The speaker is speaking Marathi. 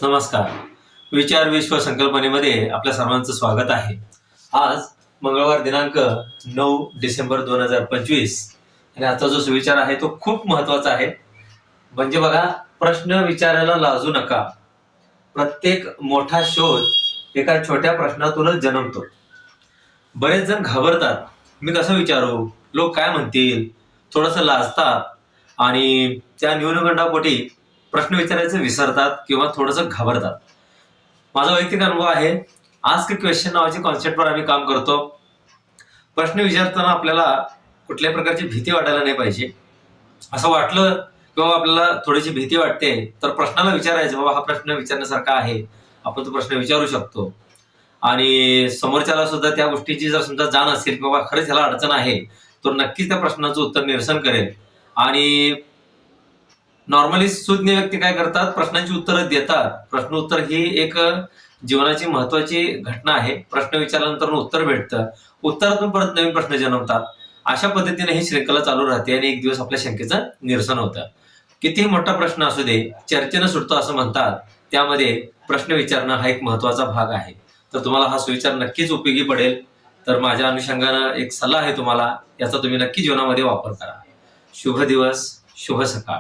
नमस्कार. विचार विश्व संकल्पनेमध्ये आपल्या सर्वांचं स्वागत आहे. आज मंगळवार दिनांक 9 डिसेंबर 2025 आणि आजचा जो सुविचार आहे तो खूप महत्वाचा आहे. म्हणजे बघा, प्रश्न विचारायला लाजू नका. प्रत्येक मोठा शोध एका छोट्या प्रश्नातूनच जन्मतो. बरेच जण घाबरतात, मी कसं विचारू, लोक काय म्हणतील, थोडंसं लाजतात आणि त्या न्यूनगंडापोटी प्रश्न विचारायचं विसरतात किंवा थोडंसं घाबरतात. माझा वैयक्तिक अनुभव आहे. आस्क क्वेश्चन नावाच्या कॉन्सेप्टवर आम्ही काम करतो. प्रश्न विचारताना आपल्याला कुठल्याही प्रकारची भीती वाटायला नाही पाहिजे. असं वाटलं किंवा आपल्याला थोडीशी भीती वाटते तर प्रश्नाला विचारायचं, बाबा हा प्रश्न विचारण्यासारखा आहे, आपण तो प्रश्न विचारू शकतो. आणि समोरच्याला सुद्धा त्या गोष्टीची जर समजा जाण असेल की बाबा खरंच ह्याला अडचण आहे, तर नक्कीच त्या प्रश्नाचं उत्तर निरसन करेल. आणि नॉर्मली सुज्ञ व्यक्ती काय करतात, प्रश्नांची उत्तरं देतात. प्रश्न उत्तर ही एक जीवनाची महत्वाची घटना आहे. प्रश्न विचारल्यानंतर उत्तर भेटतं, उत्तरातून परत नवीन प्रश्न जन्मतात. अशा पद्धतीने ही श्रृंखला चालू राहते आणि एक दिवस आपल्या शंकेचं निरसन होतं. कितीही मोठा प्रश्न असू दे, चर्चेनं सुटतो असं म्हणतात. त्यामध्ये प्रश्न विचारणं हा एक महत्वाचा भाग आहे. तर तुम्हाला हा सुविचार नक्कीच उपयोगी पडेल. तर माझ्या अनुषंगानं एक सल्ला आहे तुम्हाला, याचा तुम्ही नक्की जीवनामध्ये वापर करा. शुभ दिवस, शुभ सकाळ.